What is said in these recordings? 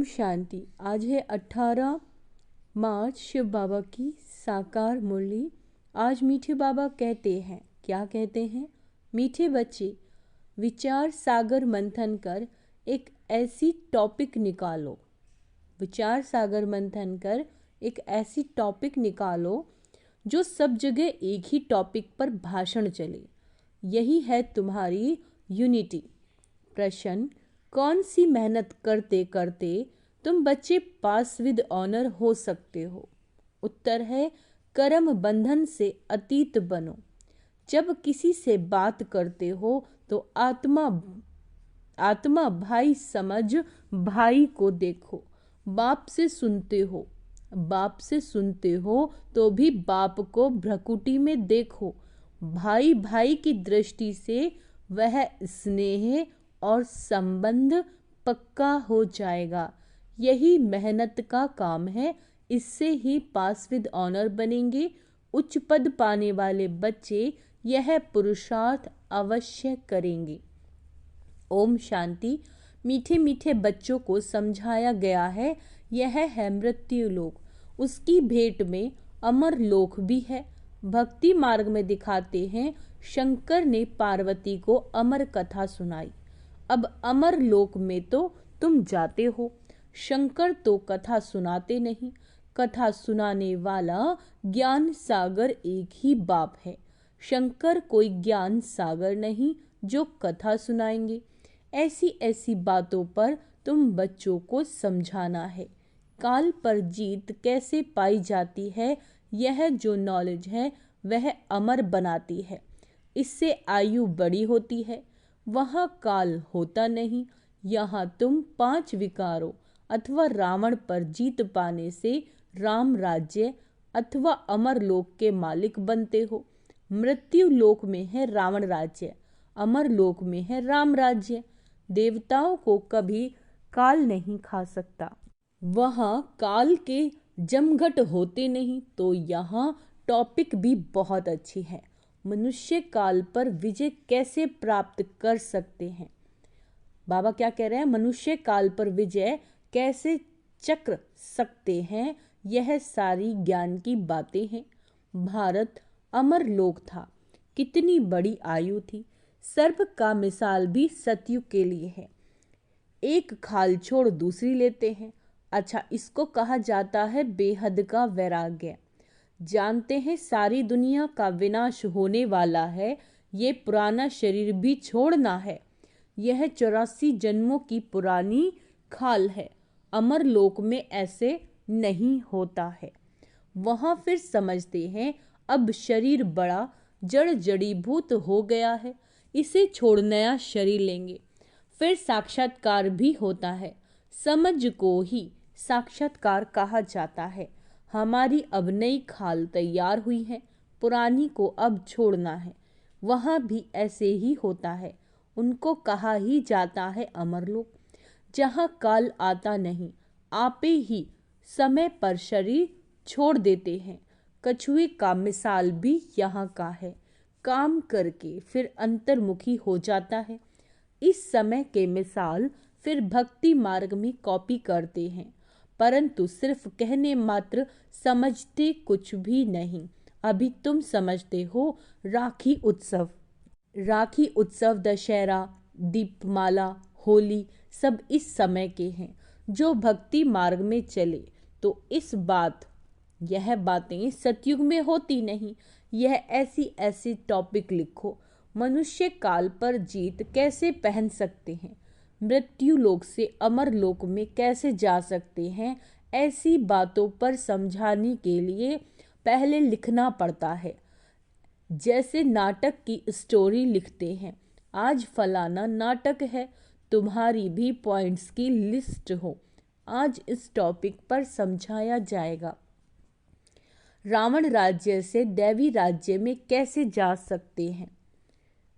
शांति। आज है 18 मार्च, शिव बाबा की साकार मुरली। आज मीठे बाबा कहते हैं, क्या कहते हैं? मीठे बच्चे, विचार सागर मंथन कर एक ऐसी टॉपिक निकालो। विचार सागर मंथन कर एक ऐसी टॉपिक निकालो जो सब जगह एक ही टॉपिक पर भाषण चले। यही है तुम्हारी यूनिटी। प्रश्न, कौन सी मेहनत करते करते तुम बच्चे पास विद ऑनर हो सकते हो? उत्तर है, कर्म बंधन से अतीत बनो। जब किसी से बात करते हो तो आत्मा भाई समझ भाई को देखो। बाप से सुनते हो तो भी बाप को भ्रकुटी में देखो। भाई भाई की दृष्टि से वह स्नेह और संबंध पक्का हो जाएगा। यही मेहनत का काम है। इससे ही पास विद ऑनर बनेंगे। उच्च पद पाने वाले बच्चे यह पुरुषार्थ अवश्य करेंगे। ओम शांति। मीठे मीठे बच्चों को समझाया गया है, यह है मृत्यु लोक। उसकी भेंट में अमर लोक भी है। भक्ति मार्ग में दिखाते हैं, शंकर ने पार्वती को अमर कथा सुनाई। अब अमर लोक में तो तुम जाते हो। शंकर तो कथा सुनाते नहीं। कथा सुनाने वाला ज्ञान सागर एक ही बाप है। शंकर कोई ज्ञान सागर नहीं जो कथा सुनाएंगे। ऐसी ऐसी बातों पर तुम बच्चों को समझाना है। काल पर जीत कैसे पाई जाती है, यह जो नॉलेज है वह अमर बनाती है। इससे आयु बड़ी होती है। वहाँ काल होता नहीं। यहाँ तुम 5 विकारों अथवा रावण पर जीत पाने से राम राज्य अथवा अमर लोक के मालिक बनते हो। मृत्यु लोक में है रावण राज्य, अमर लोक में है राम राज्य। देवताओं को कभी काल नहीं खा सकता। वहाँ काल के जमघट होते नहीं। तो यहाँ टॉपिक भी बहुत अच्छी है। मनुष्य काल पर विजय कैसे प्राप्त कर सकते हैं? बाबा क्या कह रहे हैं? मनुष्य काल पर विजय कैसे चक्र सकते हैं, यह सारी ज्ञान की बातें हैं। भारत अमर लोक था। कितनी बड़ी आयु थी। सर्प का मिसाल भी सतयुग के लिए है। एक खाल छोड़ दूसरी लेते हैं। अच्छा, इसको कहा जाता है बेहद का वैराग्य। जानते हैं सारी दुनिया का विनाश होने वाला है। ये पुराना शरीर भी छोड़ना है। यह 84 जन्मों की पुरानी खाल है। अमर लोक में ऐसे नहीं होता है। वहाँ फिर समझते हैं अब शरीर बड़ा जड़ जड़ीभूत हो गया है, इसे छोड़ नया शरीर लेंगे। फिर साक्षात्कार भी होता है। समझ को ही साक्षात्कार कहा जाता है। हमारी अब नई खाल तैयार हुई है, पुरानी को अब छोड़ना है। वहाँ भी ऐसे ही होता है। उनको कहा ही जाता है अमरलोक, जहाँ काल आता नहीं। आपे ही समय पर शरीर छोड़ देते हैं। कछुए का मिसाल भी यहाँ का है। काम करके फिर अंतर्मुखी हो जाता है। इस समय के मिसाल फिर भक्ति मार्ग में कॉपी करते हैं, परंतु सिर्फ कहने मात्र, समझते कुछ भी नहीं। अभी तुम समझते हो राखी उत्सव, दशहरा, दीपमाला, होली सब इस समय के हैं। जो भक्ति मार्ग में चले तो यह बातें सतयुग में होती नहीं। यह ऐसी ऐसी टॉपिक लिखो। मनुष्य काल पर जीत कैसे पहन सकते हैं? मृत्यु लोक से अमर लोक में कैसे जा सकते हैं? ऐसी बातों पर समझाने के लिए पहले लिखना पड़ता है। जैसे नाटक की स्टोरी लिखते हैं। आज फलाना नाटक है, तुम्हारी भी पॉइंट्स की लिस्ट हो। आज इस टॉपिक पर समझाया जाएगा। रावण राज्य से दैवी राज्य में कैसे जा सकते हैं,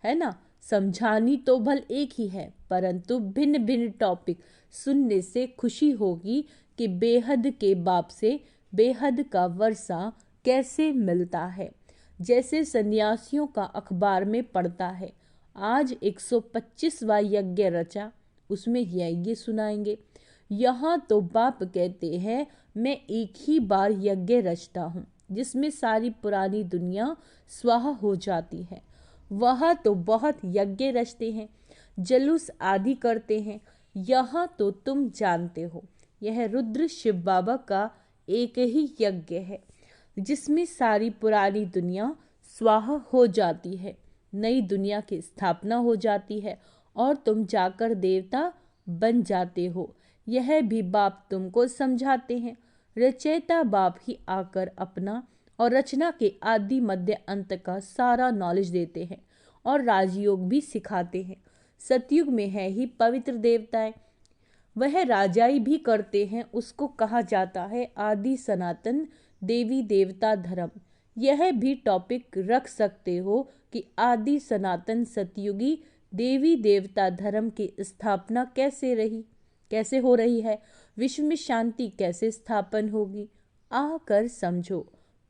है ना? समझानी तो भल एक ही है, परंतु भिन्न भिन्न टॉपिक सुनने से खुशी होगी कि बेहद के बाप से बेहद का वर्षा कैसे मिलता है। जैसे सन्यासियों का अखबार में पढ़ता है, आज 125वां यज्ञ रचा, उसमें यज्ञ सुनाएंगे। यहाँ तो बाप कहते हैं मैं एक ही बार यज्ञ रचता हूँ जिसमें सारी पुरानी दुनिया स्वाहा हो जाती है। वह तो बहुत यज्ञ रचते हैं, जलूस आदि करते हैं। यहाँ तो तुम जानते हो यह रुद्र शिव बाबा का एक ही यज्ञ है जिसमें सारी पुरानी दुनिया स्वाहा हो जाती है, नई दुनिया की स्थापना हो जाती है और तुम जाकर देवता बन जाते हो। यह भी बाप तुमको समझाते हैं। रचयिता बाप ही आकर अपना और रचना के आदि मध्य अंत का सारा नॉलेज देते हैं और राजयोग भी सिखाते हैं। सतयुग में है ही पवित्र देवताएं, वह राजाई भी करते हैं, उसको कहा जाता है आदि सनातन देवी देवता धर्म। यह भी टॉपिक रख सकते हो कि आदि सनातन सतयुगी देवी देवता धर्म की स्थापना कैसे हो रही है, विश्व में शांति कैसे स्थापन होगी। आकर समझो,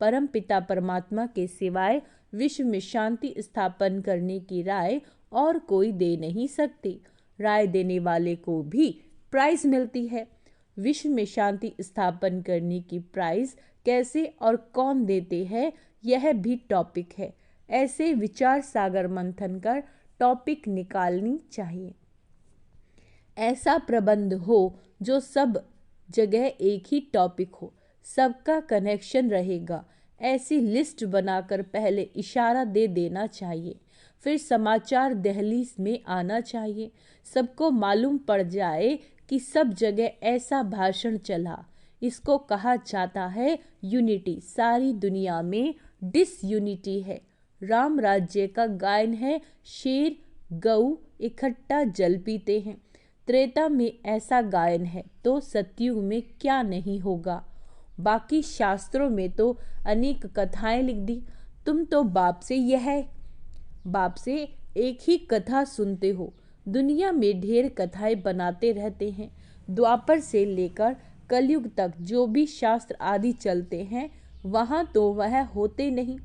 परम पिता परमात्मा के सिवाय विश्व में शांति स्थापन करने की राय और कोई दे नहीं सकती। राय देने वाले को भी प्राइज मिलती है। विश्व में शांति स्थापन करने की प्राइज कैसे और कौन देते हैं, यह भी टॉपिक है। ऐसे विचार सागर मंथन कर टॉपिक निकालनी चाहिए। ऐसा प्रबंध हो जो सब जगह एक ही टॉपिक हो, सबका कनेक्शन रहेगा। ऐसी लिस्ट बनाकर पहले इशारा दे देना चाहिए, फिर समाचार दहलीज में आना चाहिए। सबको मालूम पड़ जाए कि सब जगह ऐसा भाषण चला। इसको कहा जाता है यूनिटी। सारी दुनिया में डिसयूनिटी है। राम राज्य का गायन है, शेर गऊ इकट्ठा जल पीते हैं। त्रेता में ऐसा गायन है तो सतयुग में क्या नहीं होगा। बाकी शास्त्रों में तो अनेक कथाएं लिख दी। तुम तो बाप से एक ही कथा सुनते हो। दुनिया में ढेर कथाएं बनाते रहते हैं। द्वापर से लेकर कलयुग तक जो भी शास्त्र आदि चलते हैं वहाँ तो वह होते नहीं।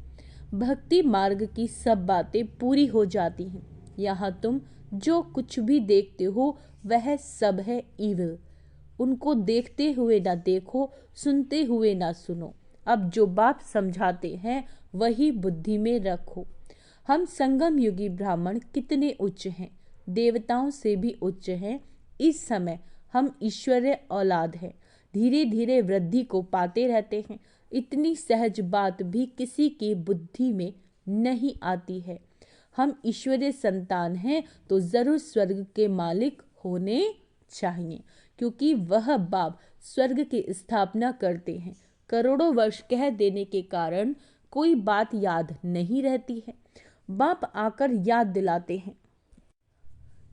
भक्ति मार्ग की सब बातें पूरी हो जाती हैं। यहाँ तुम जो कुछ भी देखते हो वह सब है ईविल। उनको देखते हुए ना देखो, सुनते हुए ना सुनो। अब जो बाप समझाते हैं वही बुद्धि में रखो। हम संगम युगी ब्राह्मण कितने उच्च हैं, देवताओं से भी उच्च हैं। इस समय हम ईश्वरीय औलाद हैं, धीरे धीरे वृद्धि को पाते रहते हैं। इतनी सहज बात भी किसी की बुद्धि में नहीं आती है। हम ईश्वरीय संतान हैं तो जरूर स्वर्ग के मालिक होने चाहिए, क्योंकि वह बाप स्वर्ग की स्थापना करते हैं। करोड़ों वर्ष कह देने के कारण कोई बात याद नहीं रहती है। बाप आकर याद दिलाते हैं।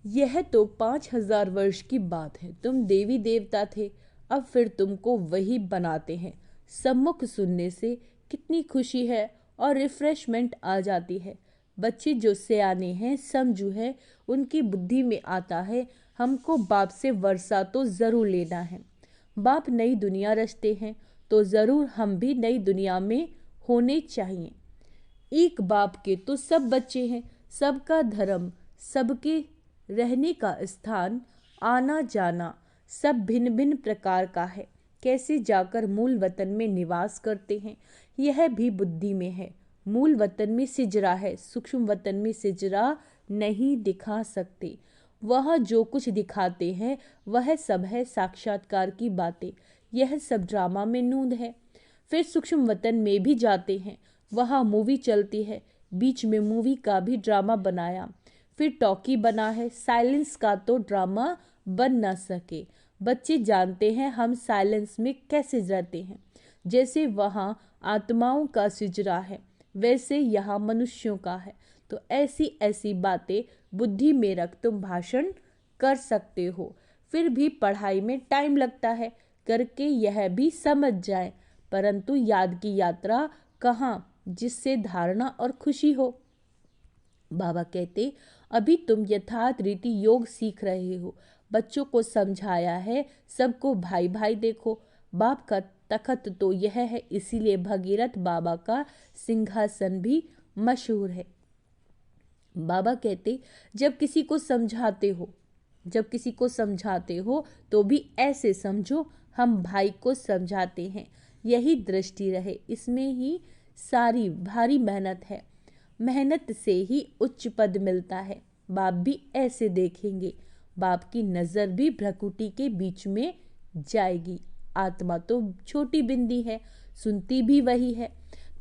यह तो 5000 वर्ष की बात है। तुम देवी देवता थे, अब फिर तुमको वही बनाते हैं। सम्मुख सुनने से कितनी खुशी है और रिफ्रेशमेंट आ जाती है। बच्चे जो सयाने हैं, समझू है, उनकी बुद्धि में आता है हमको बाप से वर्षा तो ज़रूर लेना है। बाप नई दुनिया रचते हैं तो ज़रूर हम भी नई दुनिया में होने चाहिए। एक बाप के तो सब बच्चे हैं, सबका धर्म, सबके रहने का स्थान, आना जाना सब भिन्न भिन्न प्रकार का है। कैसे जाकर मूल वतन में निवास करते हैं यह भी बुद्धि में है। मूल वतन में सिजरा है, सूक्ष्म वतन में सिजरा नहीं दिखा सकते। वह जो कुछ दिखाते हैं वह सब है साक्षात्कार की बातें। यह सब ड्रामा में नूंद है। फिर सूक्ष्म वतन में भी जाते हैं, वहाँ मूवी चलती है। बीच में मूवी का भी ड्रामा बनाया, फिर टॉकी बना है। साइलेंस का तो ड्रामा बन न सके। बच्चे जानते हैं हम साइलेंस में कैसे रहते हैं। जैसे वहाँ आत्माओं का सिजरा है वैसे यहाँ मनुष्यों का है। तो ऐसी ऐसी बातें बुद्धि में रख तुम भाषण कर सकते हो। फिर भी पढ़ाई में टाइम लगता है, करके यह भी समझ जाए, परंतु याद की यात्रा कहाँ जिससे धारणा और खुशी हो। बाबा कहते अभी तुम यथार्थ रीति योग सीख रहे हो। बच्चों को समझाया है सबको भाई भाई देखो। बाप का तखत तो यह है, इसीलिए भगीरथ बाबा का सिंहासन भी मशहूर है। बाबा कहते जब किसी को समझाते हो जब किसी को समझाते हो तो भी ऐसे समझो हम भाई को समझाते हैं। यही दृष्टि रहे, इसमें ही सारी भारी मेहनत है। मेहनत से ही उच्च पद मिलता है। बाप भी ऐसे देखेंगे। बाप की नज़र भी भ्रकुटी के बीच में जाएगी। आत्मा तो छोटी बिंदी है, सुनती भी वही है।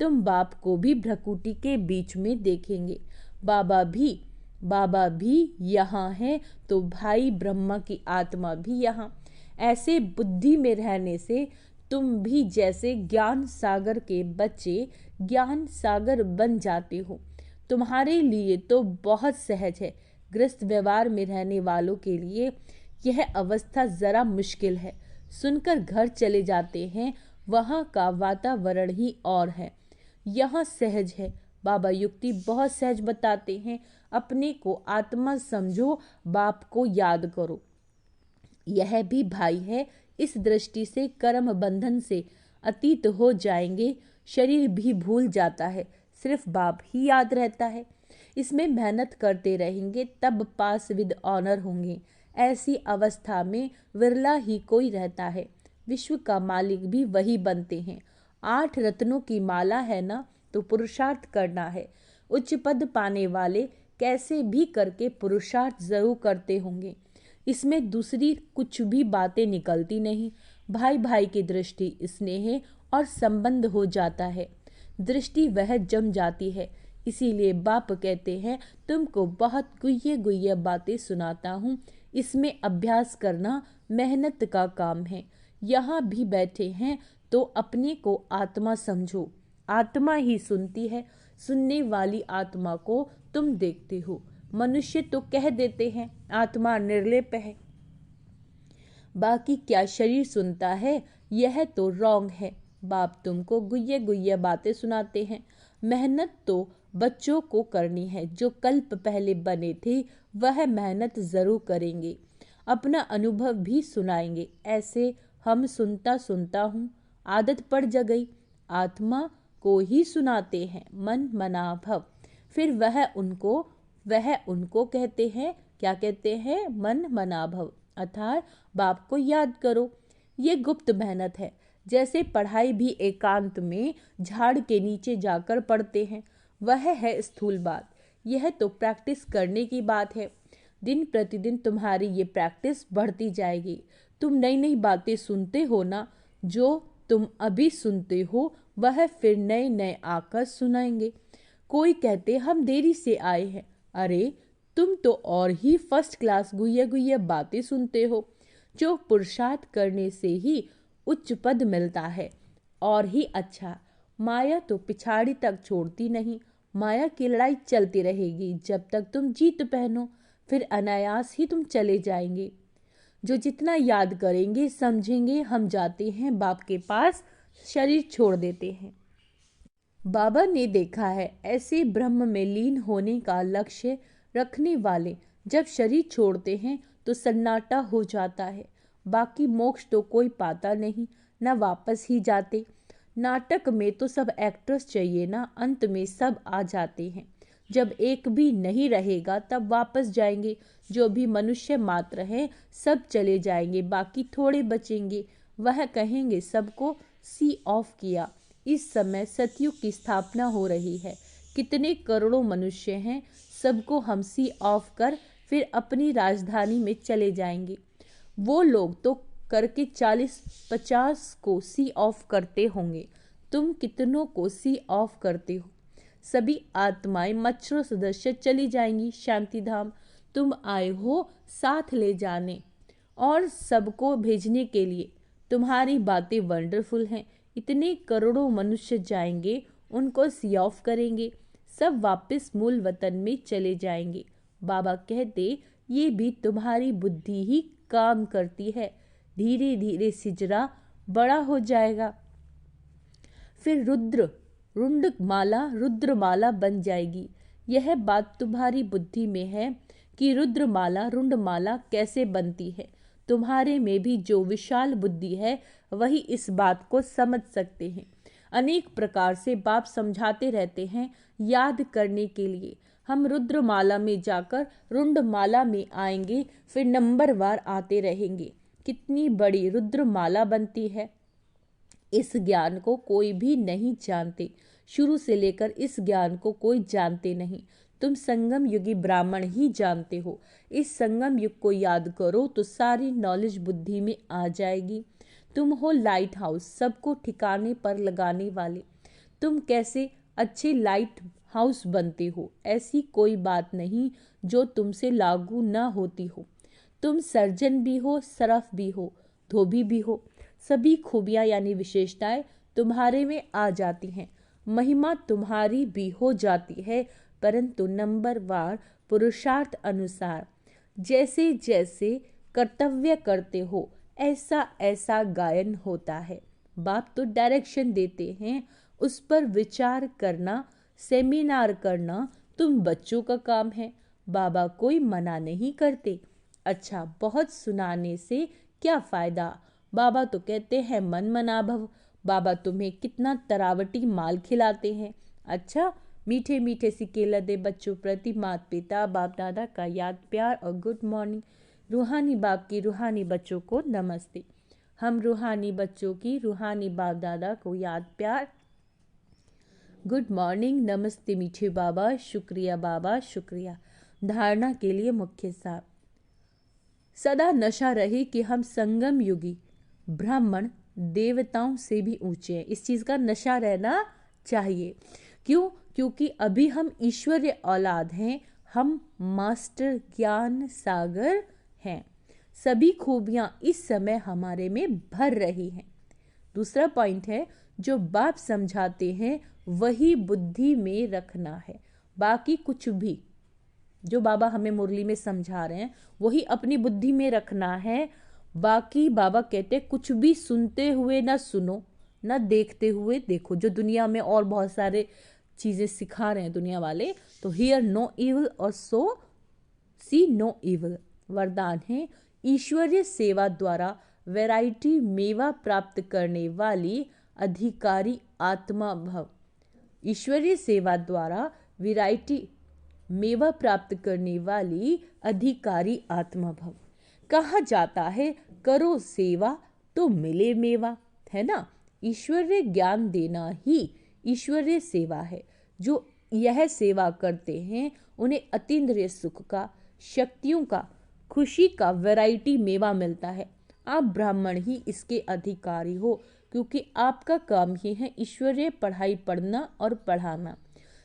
तुम बाप को भी भ्रकुटी के बीच में देखेंगे। बाबा भी यहाँ है तो भाई ब्रह्मा की आत्मा भी यहाँ। ऐसे बुद्धि में रहने से तुम भी जैसे ज्ञान सागर के बच्चे ज्ञान सागर बन जाते हो। तुम्हारे लिए तो बहुत सहज है। गृहस्थ व्यवहार में रहने वालों के लिए यह अवस्था जरा मुश्किल है। सुनकर घर चले जाते हैं। वहाँ का वातावरण ही और है, यहाँ सहज है। बाबा युक्ति बहुत सहज बताते हैं। अपने को आत्मा समझो, बाप को याद करो। यह भी भाई है। इस दृष्टि से कर्म बंधन से अतीत हो जाएंगे। शरीर भी भूल जाता है, सिर्फ बाप ही याद रहता है। इसमें मेहनत करते रहेंगे तब पास विद ऑनर होंगे। ऐसी अवस्था में विरला ही कोई रहता है। विश्व का मालिक भी वही बनते हैं। 8 रत्नों की माला है ना, तो पुरुषार्थ करना है। उच्च पद पाने वाले कैसे भी करके पुरुषार्थ जरूर करते होंगे। इसमें दूसरी कुछ भी बातें निकलती नहीं। भाई भाई की दृष्टि स्नेह और संबंध हो जाता है। दृष्टि वह जम जाती है। इसीलिए बाप कहते हैं तुमको बहुत गुह्य गुह्य बातें सुनाता हूँ। इसमें अभ्यास करना मेहनत का काम है। यहाँ भी बैठे हैं तो अपने को आत्मा समझो। आत्मा ही सुनती है। सुनने वाली आत्मा को तुम देखते हो। मनुष्य तो कह देते हैं आत्मा निर्लेप है, बाकी क्या शरीर सुनता है? यह तो रॉन्ग है। बाप तुमको गुह्य गुह्य बातें सुनाते हैं। मेहनत तो बच्चों को करनी है। जो कल्प पहले बने थे वह मेहनत जरूर करेंगे। अपना अनुभव भी सुनाएंगे। ऐसे हम सुनता सुनता हूँ, आदत पड़ गई। आत्मा को ही सुनाते हैं मन मना भव। फिर वह उनको कहते हैं, क्या कहते हैं? मन मना भव, अर्थात बाप को याद करो। ये गुप्त मेहनत है। जैसे पढ़ाई भी एकांत में झाड़ के नीचे जाकर पढ़ते हैं, वह है स्थूल बात। यह तो प्रैक्टिस करने की बात है। दिन प्रतिदिन तुम्हारी ये प्रैक्टिस बढ़ती जाएगी। तुम नई नई बातें सुनते हो ना, जो तुम अभी सुनते हो वह फिर नए नए आकर सुनाएंगे। कोई कहते हम देरी से आए हैं। अरे तुम तो और ही फर्स्ट क्लास गुह्य गुह्य बातें सुनते हो। जो पुरुषार्थ करने से ही उच्च पद मिलता है और ही अच्छा। माया तो पिछाड़ी तक छोड़ती नहीं। माया की लड़ाई चलती रहेगी जब तक तुम जीत पहनो, फिर अनायास ही तुम चले जाएंगे। जो जितना याद करेंगे समझेंगे हम जाते हैं बाप के पास, शरीर छोड़ देते हैं। बाबा ने देखा है ऐसे ब्रह्म में लीन होने का लक्ष्य रखने वाले जब शरीर छोड़ते हैं तो सन्नाटा हो जाता है। बाकी मोक्ष तो कोई पाता नहीं, न वापस ही जाते। नाटक में तो सब एक्टर्स चाहिए ना, अंत में सब आ जाते हैं। जब एक भी नहीं रहेगा तब वापस जाएंगे। जो भी मनुष्य मात्र हैं सब चले जाएंगे, बाकी थोड़े बचेंगे। वह कहेंगे सबको सी ऑफ किया। इस समय सतयुग की स्थापना हो रही है। कितने करोड़ों मनुष्य हैं, सबको हम सी ऑफ कर फिर अपनी राजधानी में चले जाएंगे। वो लोग तो करके 40-50 को सी ऑफ करते होंगे। तुम कितनों को सी ऑफ करते हो? सभी आत्माएं मच्छरों सदस्य चली जाएंगी शांति धाम। तुम आए हो साथ ले जाने और सबको भेजने के लिए। तुम्हारी बातें वंडरफुल हैं। इतने करोड़ों मनुष्य जाएंगे, उनको सी ऑफ करेंगे, सब वापस मूल वतन में चले जाएंगे। बाबा कहते ये भी तुम्हारी बुद्धि ही काम करती है। धीरे धीरे सिजरा बड़ा हो जाएगा, फिर रुद्रमाला बन जाएगी। यह बात तुम्हारी बुद्धि में है कि रुंडमाला कैसे बनती है। तुम्हारे में भी जो विशाल बुद्धि है वही इस बात को समझ सकते हैं। अनेक प्रकार से बाप समझाते रहते हैं याद करने के लिए। हम रुद्रमाला में जाकर रुंडमाला में आएंगे, फिर नंबरवार आते रहेंगे। कितनी बड़ी रुद्रमाला बनती है। इस ज्ञान को कोई भी नहीं जानते, शुरू से लेकर इस ज्ञान को कोई जानते नहीं। तुम संगम युगी ब्राह्मण ही जानते हो। इस संगम युग को याद करो तो सारी नॉलेज बुद्धि में आ जाएगी। तुम हो लाइट हाउस, सबको ठिकाने पर लगाने वाले। तुम कैसे अच्छे लाइट हाउस बनते हो, ऐसी कोई बात नहीं जो तुमसे लागू न होती हो। तुम सर्जन भी हो, सरफ भी हो, धोबी भी हो। सभी खूबियाँ यानी विशेषताएं तुम्हारे में आ जाती हैं। महिमा तुम्हारी भी हो जाती है, परंतु नंबरवार पुरुषार्थ अनुसार जैसे जैसे कर्तव्य करते हो ऐसा ऐसा गायन होता है। बाप तो डायरेक्शन देते हैं, उस पर विचार करना, सेमिनार करना तुम बच्चों का काम है। बाबा कोई मना नहीं करते। अच्छा, बहुत सुनाने से क्या फ़ायदा। बाबा तो कहते हैं मन मना भव। बाबा तुम्हें कितना तरावटी माल खिलाते हैं। अच्छा, मीठे मीठे सिकेला दे बच्चों प्रति माता पिता बाप दादा का याद प्यार और गुड मॉर्निंग। रूहानी बाप की रूहानी बच्चों को नमस्ते। हम रूहानी बच्चों की रूहानी बाप दादा को याद प्यार, गुड मॉर्निंग, नमस्ते मीठे बाबा, शुक्रिया बाबा, शुक्रिया। धारणा के लिए मुख्य सार, सदा नशा रहे कि हम संगम युगी ब्राह्मण देवताओं से भी ऊंचे हैं। इस चीज़ का नशा रहना चाहिए। क्यों? क्योंकि अभी हम ईश्वरीय औलाद हैं, हम मास्टर ज्ञान सागर हैं। सभी खूबियाँ इस समय हमारे में भर रही हैं। दूसरा पॉइंट है, जो बाप समझाते हैं वही बुद्धि में रखना है। बाकी कुछ भी जो बाबा हमें मुरली में समझा रहे हैं वही अपनी बुद्धि में रखना है। बाकी बाबा कहते कुछ भी सुनते हुए ना सुनो, ना देखते हुए देखो। जो दुनिया में और बहुत सारे चीज़ें सिखा रहे हैं दुनिया वाले, तो हियर नो इविल और सो सी नो इविल। वरदान है, ईश्वरीय सेवा द्वारा वैरायटी मेवा प्राप्त करने वाली अधिकारी आत्मा भव। ईश्वरीय सेवा द्वारा वैरायटी मेवा प्राप्त करने वाली अधिकारी आत्मा भव। कहा जाता है करो सेवा तो मिले मेवा, है ना। ईश्वरीय ज्ञान देना ही ईश्वरीय सेवा है। जो यह सेवा करते हैं उन्हें अतीन्द्रिय सुख का, शक्तियों का, खुशी का वैरायटी मेवा मिलता है। आप ब्राह्मण ही इसके अधिकारी हो, क्योंकि आपका काम ही है ईश्वरीय पढ़ाई पढ़ना और पढ़ाना,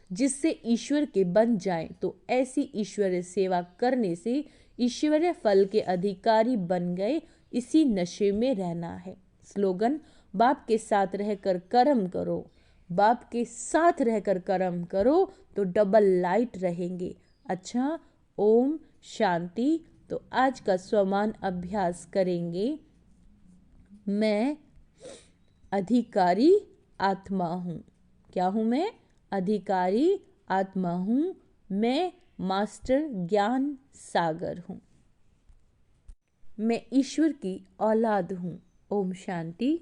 जिससे ईश्वर के बन जाएं। तो ऐसी ईश्वरीय सेवा करने से ईश्वरीय फल के अधिकारी बन गए। इसी नशे में रहना है। स्लोगन, बाप के साथ रहकर कर्म करो, बाप के साथ रहकर कर्म करो तो डबल लाइट रहेंगे। अच्छा, ओम शांति। तो आज का स्वमान अभ्यास करेंगे। मैं अधिकारी आत्मा हूँ। क्या हूँ मैं? अधिकारी आत्मा हूँ। मैं मास्टर ज्ञान सागर हूँ। मैं ईश्वर की औलाद हूँ। ओम शांति।